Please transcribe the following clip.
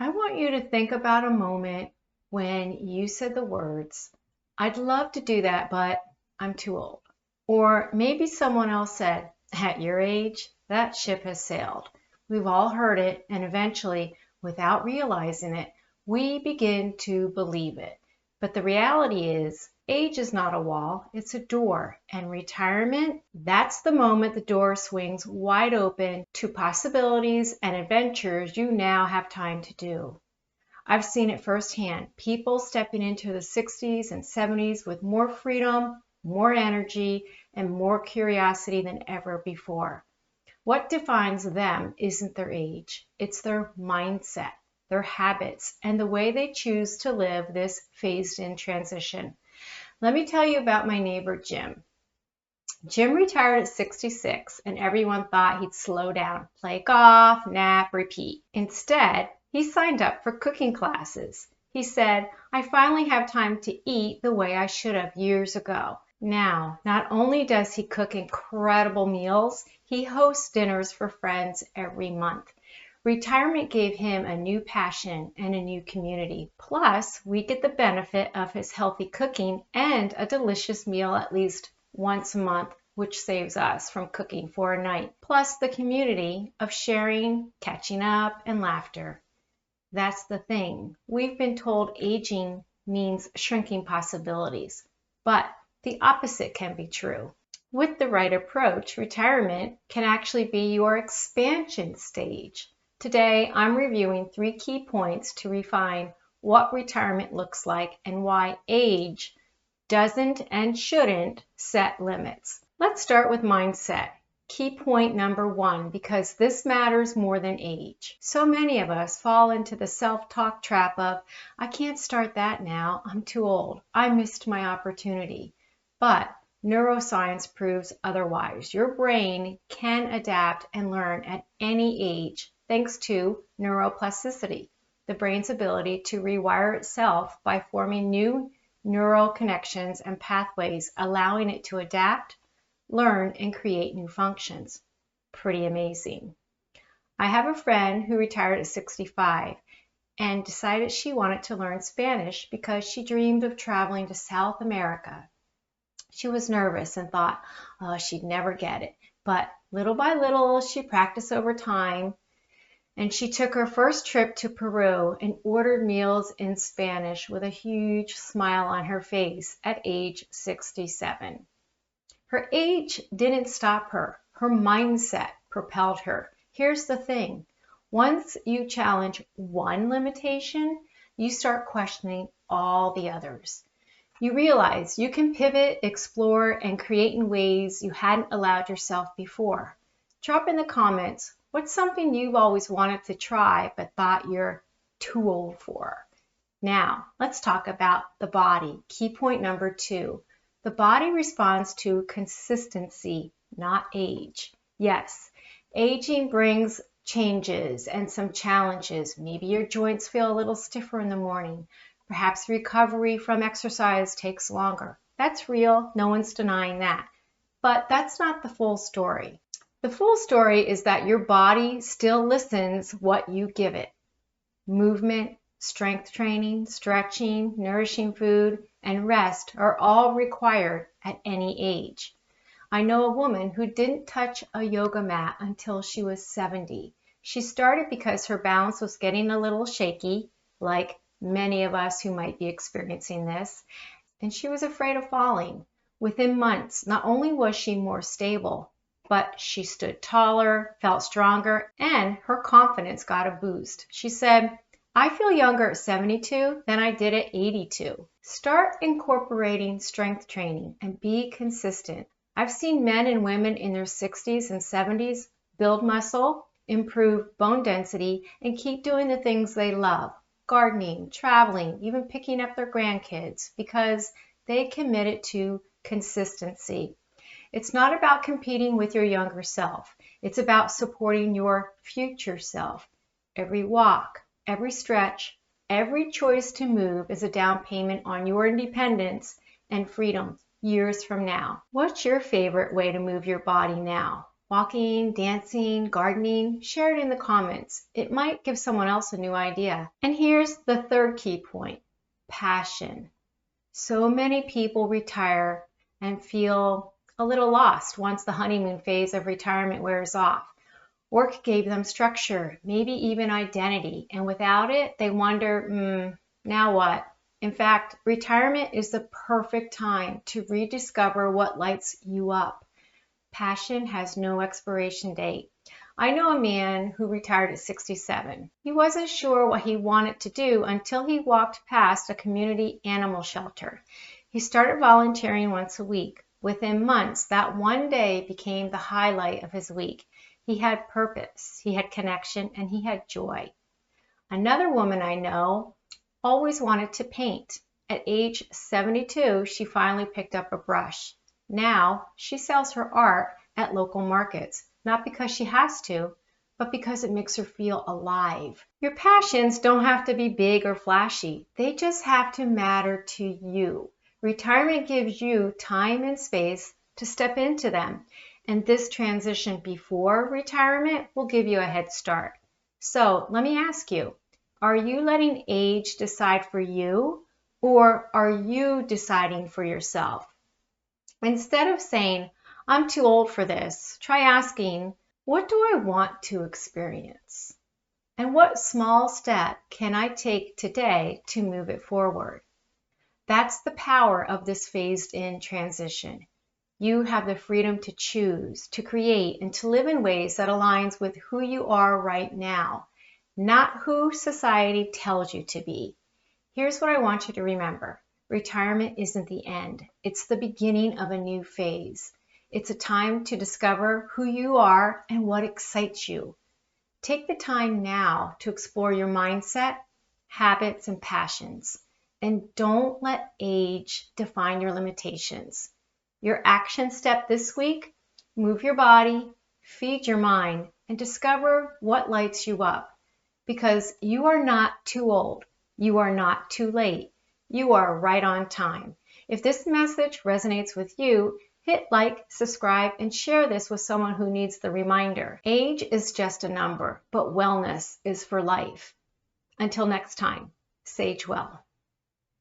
I want you to think about a moment when you said the words, "I'd love to do that, but I'm too old." Or maybe someone else said, "At your age, that ship has sailed." We've all heard it, and eventually, without realizing it, we begin to believe it. But the reality is, age is not a wall, it's a door. And retirement, that's the moment the door swings wide open to possibilities and adventures you now have time to do. I've seen it firsthand. People stepping into the 60s and 70s with more freedom, more energy, and more curiosity than ever before. What defines them isn't their age, it's their mindset, their habits, and the way they choose to live this phased-in transition. Let me tell you about my neighbor, Jim. Jim retired at 66, and everyone thought he'd slow down, play golf, nap, repeat. Instead, he signed up for cooking classes. He said, "I finally have time to eat the way I should have years ago." Now, not only does he cook incredible meals, he hosts dinners for friends every month. Retirement gave him a new passion and a new community. Plus, we get the benefit of his healthy cooking and a delicious meal at least once a month, which saves us from cooking for a night. Plus the community of sharing, catching up, and laughter. That's the thing. We've been told aging means shrinking possibilities, but the opposite can be true. With the right approach, retirement can actually be your expansion stage. Today, I'm reviewing 3 key points to refine what retirement looks like and why age doesn't and shouldn't set limits. Let's start with mindset. Key point number 1, because this matters more than age. So many of us fall into the self-talk trap of, "I can't start that now, I'm too old, I missed my opportunity." But neuroscience proves otherwise. Your brain can adapt and learn at any age thanks to neuroplasticity, the brain's ability to rewire itself by forming new neural connections and pathways, allowing it to adapt, learn, and create new functions. Pretty amazing. I have a friend who retired at 65 and decided she wanted to learn Spanish because she dreamed of traveling to South America. She was nervous and thought, oh, she'd never get it. But little by little, she practiced over time, and she took her first trip to Peru and ordered meals in Spanish with a huge smile on her face at age 67. Her age didn't stop her. Her mindset propelled her. Here's the thing. Once you challenge one limitation, you start questioning all the others. You realize you can pivot, explore, and create in ways you hadn't allowed yourself before. Drop in the comments, what's something you've always wanted to try but thought you're too old for? Now, let's talk about the body. Key point number 2. The body responds to consistency, not age. Yes, aging brings changes and some challenges. Maybe your joints feel a little stiffer in the morning. Perhaps recovery from exercise takes longer. That's real, no one's denying that. But that's not the full story. The full story is that your body still listens what you give it. Movement, strength training, stretching, nourishing food, and rest are all required at any age. I know a woman who didn't touch a yoga mat until she was 70. She started because her balance was getting a little shaky, like many of us who might be experiencing this, and she was afraid of falling. Within months, not only was she more stable, but she stood taller, felt stronger, and her confidence got a boost. She said, "I feel younger at 72 than I did at 82. Start incorporating strength training and be consistent. I've seen men and women in their 60s and 70s build muscle, improve bone density, and keep doing the things they love. Gardening, traveling, even picking up their grandkids, because they committed to consistency. It's not about competing with your younger self. It's about supporting your future self. Every walk, every stretch, every choice to move is a down payment on your independence and freedom years from now. What's your favorite way to move your body now? Walking, dancing, gardening, share it in the comments. It might give someone else a new idea. And here's the third key point, passion. So many people retire and feel a little lost once the honeymoon phase of retirement wears off. Work gave them structure, maybe even identity, and without it, they wonder, now what? In fact, retirement is the perfect time to rediscover what lights you up. Passion has no expiration date. I know a man who retired at 67. He wasn't sure what he wanted to do until he walked past a community animal shelter. He started volunteering once a week. Within months, that one day became the highlight of his week. He had purpose, he had connection, and he had joy. Another woman I know always wanted to paint. At age 72, she finally picked up a brush. Now, she sells her art at local markets, not because she has to, but because it makes her feel alive. Your passions don't have to be big or flashy. They just have to matter to you. Retirement gives you time and space to step into them, and this transition before retirement will give you a head start. So let me ask you, are you letting age decide for you, or are you deciding for yourself? Instead of saying, I'm too old for this, try asking, what do I want to experience? And what small step can I take today to move it forward? That's the power of this phased-in transition. You have the freedom to choose, to create, and to live in ways that aligns with who you are right now, not who society tells you to be. Here's what I want you to remember. Retirement isn't the end. It's the beginning of a new phase. It's a time to discover who you are and what excites you. Take the time now to explore your mindset, habits, and passions. And don't let age define your limitations. Your action step this week, move your body, feed your mind, and discover what lights you up. Because you are not too old. You are not too late. You are right on time. If this message resonates with you, hit like, subscribe, and share this with someone who needs the reminder. Age is just a number, but wellness is for life. Until next time, sage well.